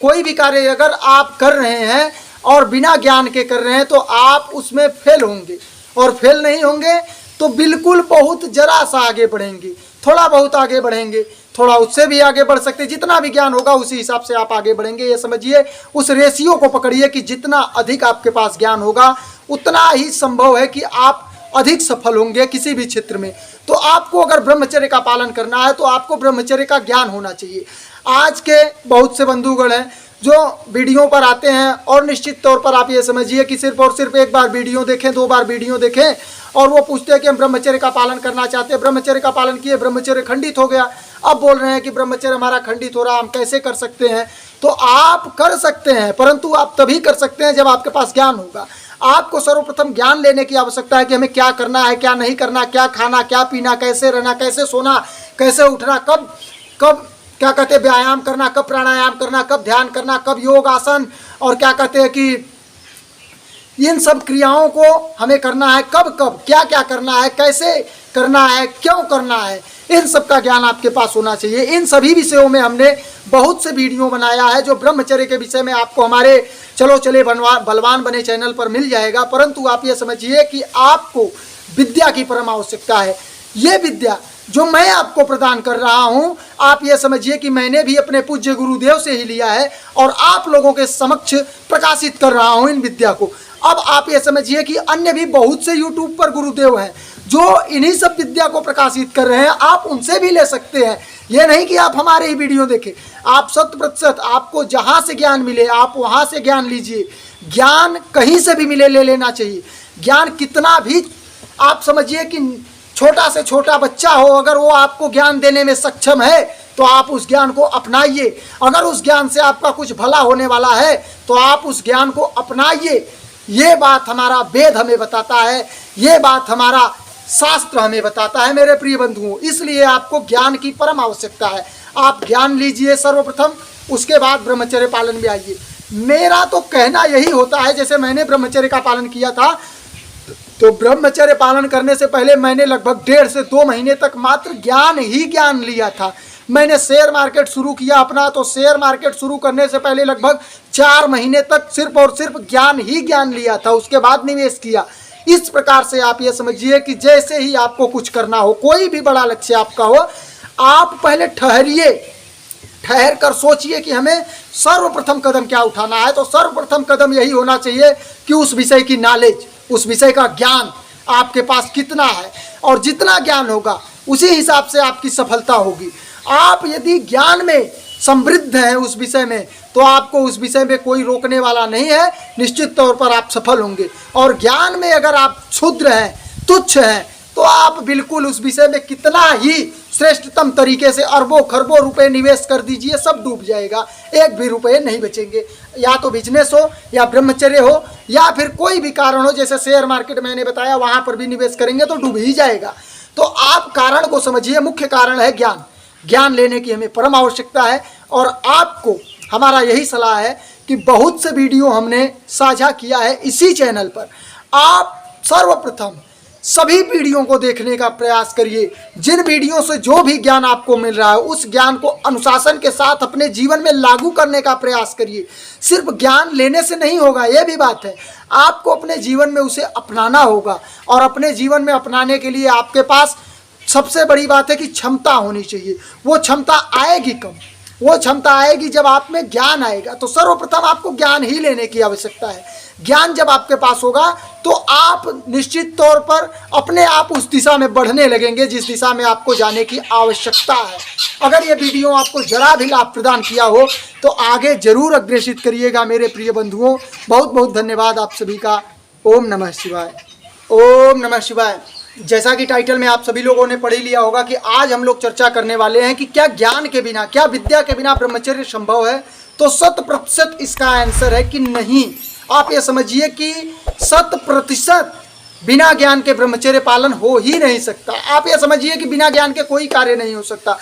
कोई भी कार्य अगर आप कर रहे हैं और बिना ज्ञान के कर रहे हैं तो आप उसमें फेल होंगे, और फेल नहीं होंगे तो बिल्कुल बहुत जरा सा आगे बढ़ेंगे, थोड़ा बहुत आगे बढ़ेंगे, थोड़ा उससे भी आगे बढ़ सकते। जितना भी ज्ञान होगा उसी हिसाब से आप आगे बढ़ेंगे। ये समझिए, उस रेशियो को पकड़िए कि जितना अधिक आपके पास ज्ञान होगा उतना ही संभव है कि आप अधिक सफल होंगे किसी भी क्षेत्र में। तो आपको अगर ब्रह्मचर्य का पालन करना है तो आपको ब्रह्मचर्य का ज्ञान होना चाहिए। आज के बहुत से बंधुगण हैं जो वीडियो पर आते हैं और निश्चित तौर पर आप ये समझिए कि सिर्फ और सिर्फ एक बार वीडियो देखें, 2 बार वीडियो देखें और वो पूछते हैं कि हम ब्रह्मचर्य का पालन करना चाहते हैं, ब्रह्मचर्य का पालन किए, ब्रह्मचर्य खंडित हो गया, अब बोल रहे हैं कि ब्रह्मचर्य हमारा खंडित हो रहा, हम कैसे कर सकते हैं। तो आप कर सकते हैं, परंतु आप तभी कर सकते हैं जब आपके पास ज्ञान होगा। आपको सर्वप्रथम ज्ञान लेने की आवश्यकता है कि हमें क्या करना है, क्या नहीं करना, क्या खाना, क्या पीना, कैसे रहना, कैसे सोना, कैसे उठना, कब कब क्या कहते हैं व्यायाम करना, कब प्राणायाम करना, कब ध्यान करना, कब योग आसन, और क्या कहते हैं कि इन सब क्रियाओं को हमें करना है, कब कब क्या क्या करना है, कैसे करना है, क्यों करना है, इन सब का ज्ञान आपके पास होना चाहिए। इन सभी विषयों में हमने बहुत से वीडियो बनाया है जो ब्रह्मचर्य के विषय में आपको हमारे चलो चले बलवान बने चैनल पर मिल जाएगा। परंतु आप ये समझिए कि आपको विद्या की परम आवश्यकता है। ये विद्या जो मैं आपको प्रदान कर रहा हूँ, आप ये समझिए कि मैंने भी अपने पूज्य गुरुदेव से ही लिया है और आप लोगों के समक्ष प्रकाशित कर रहा हूँ इन विद्या को। अब आप ये समझिए कि अन्य भी बहुत से यूट्यूब पर गुरुदेव हैं जो इन्हीं सब विद्या को प्रकाशित कर रहे हैं, आप उनसे भी ले सकते हैं। ये नहीं कि आप हमारे ही वीडियो देखें, आप 100% आपको जहाँ से ज्ञान मिले आप वहाँ से ज्ञान लीजिए। ज्ञान कहीं से भी मिले ले लेना चाहिए। ज्ञान कितना भी आप समझिए कि छोटा से छोटा बच्चा हो, अगर वो आपको ज्ञान देने में सक्षम है तो आप उस ज्ञान को अपनाइए। अगर उस ज्ञान से आपका कुछ भला होने वाला है तो आप उस ज्ञान को अपनाइए। ये बात हमारा वेद हमें बताता है, ये बात हमारा शास्त्र हमें बताता है मेरे प्रिय बंधुओं। इसलिए आपको ज्ञान की परम आवश्यकता है। आप ज्ञान लीजिए सर्वप्रथम, उसके बाद ब्रह्मचर्य पालन में आइए। मेरा तो कहना यही होता है, जैसे मैंने ब्रह्मचर्य का पालन किया था तो ब्रह्मचर्य पालन करने से पहले मैंने लगभग 1.5 से 2 महीने तक मात्र ज्ञान ही ज्ञान लिया था। मैंने शेयर मार्केट शुरू किया अपना, तो शेयर मार्केट शुरू करने से पहले लगभग 4 महीने तक सिर्फ और सिर्फ ज्ञान ही ज्ञान लिया था, उसके बाद निवेश किया। इस प्रकार से आप ये समझिए कि जैसे ही आपको कुछ करना हो, कोई भी बड़ा लक्ष्य आपका हो, आप पहले ठहरिए, ठहर कर सोचिए कि हमें सर्वप्रथम कदम क्या उठाना है। तो सर्वप्रथम कदम यही होना चाहिए कि उस विषय की नॉलेज, उस विषय का ज्ञान आपके पास कितना है, और जितना ज्ञान होगा उसी हिसाब से आपकी सफलता होगी। आप यदि ज्ञान में समृद्ध हैं उस विषय में तो आपको उस विषय में कोई रोकने वाला नहीं है, निश्चित तौर पर आप सफल होंगे। और ज्ञान में अगर आप क्षुद्र हैं, तुच्छ हैं, तो आप बिल्कुल उस विषय में कितना ही श्रेष्ठतम तरीके से अरबों खरबों रुपए निवेश कर दीजिए, सब डूब जाएगा, एक भी रुपए नहीं बचेंगे। या तो बिजनेस हो, या ब्रह्मचर्य हो, या फिर कोई भी कारण हो, जैसे शेयर मार्केट मैंने बताया वहाँ पर भी निवेश करेंगे तो डूब ही जाएगा। तो आप कारण को समझिए, मुख्य कारण है ज्ञान। ज्ञान लेने की हमें परम आवश्यकता है। और आपको हमारा यही सलाह है कि बहुत से वीडियो हमने साझा किया है इसी चैनल पर। आप सर्वप्रथम सभी वीडियो को देखने का प्रयास करिए। जिन वीडियो से जो भी ज्ञान आपको मिल रहा है उस ज्ञान को अनुशासन के साथ अपने जीवन में लागू करने का प्रयास करिए। सिर्फ ज्ञान लेने से नहीं होगा, यह भी बात है, आपको अपने जीवन में उसे अपनाना होगा। और अपने जीवन में अपनाने के लिए आपके पास सबसे बड़ी बात है कि क्षमता होनी चाहिए। वो क्षमता आएगी कब? वो क्षमता आएगी जब आप में ज्ञान आएगा। तो सर्वप्रथम आपको ज्ञान ही लेने की आवश्यकता है। ज्ञान जब आपके पास होगा तो आप निश्चित तौर पर अपने आप उस दिशा में बढ़ने लगेंगे जिस दिशा में आपको जाने की आवश्यकता है। अगर ये वीडियो आपको जरा भी लाभ प्रदान किया हो तो आगे जरूर अग्रेसित करिएगा मेरे प्रिय बंधुओं। बहुत बहुत धन्यवाद आप सभी का। ओम नमः शिवाय। ओम नमः शिवाय। जैसा कि टाइटल में आप सभी लोगों ने पढ़ ही लिया होगा कि आज हम लोग चर्चा करने वाले हैं कि क्या ज्ञान के बिना, क्या विद्या के बिना ब्रह्मचर्य संभव है। तो 100% इसका आंसर है कि नहीं। आप ये समझिए कि 100% बिना ज्ञान के ब्रह्मचर्य पालन हो ही नहीं सकता। आप ये समझिए कि बिना ज्ञान के कोई कार्य नहीं हो सकता।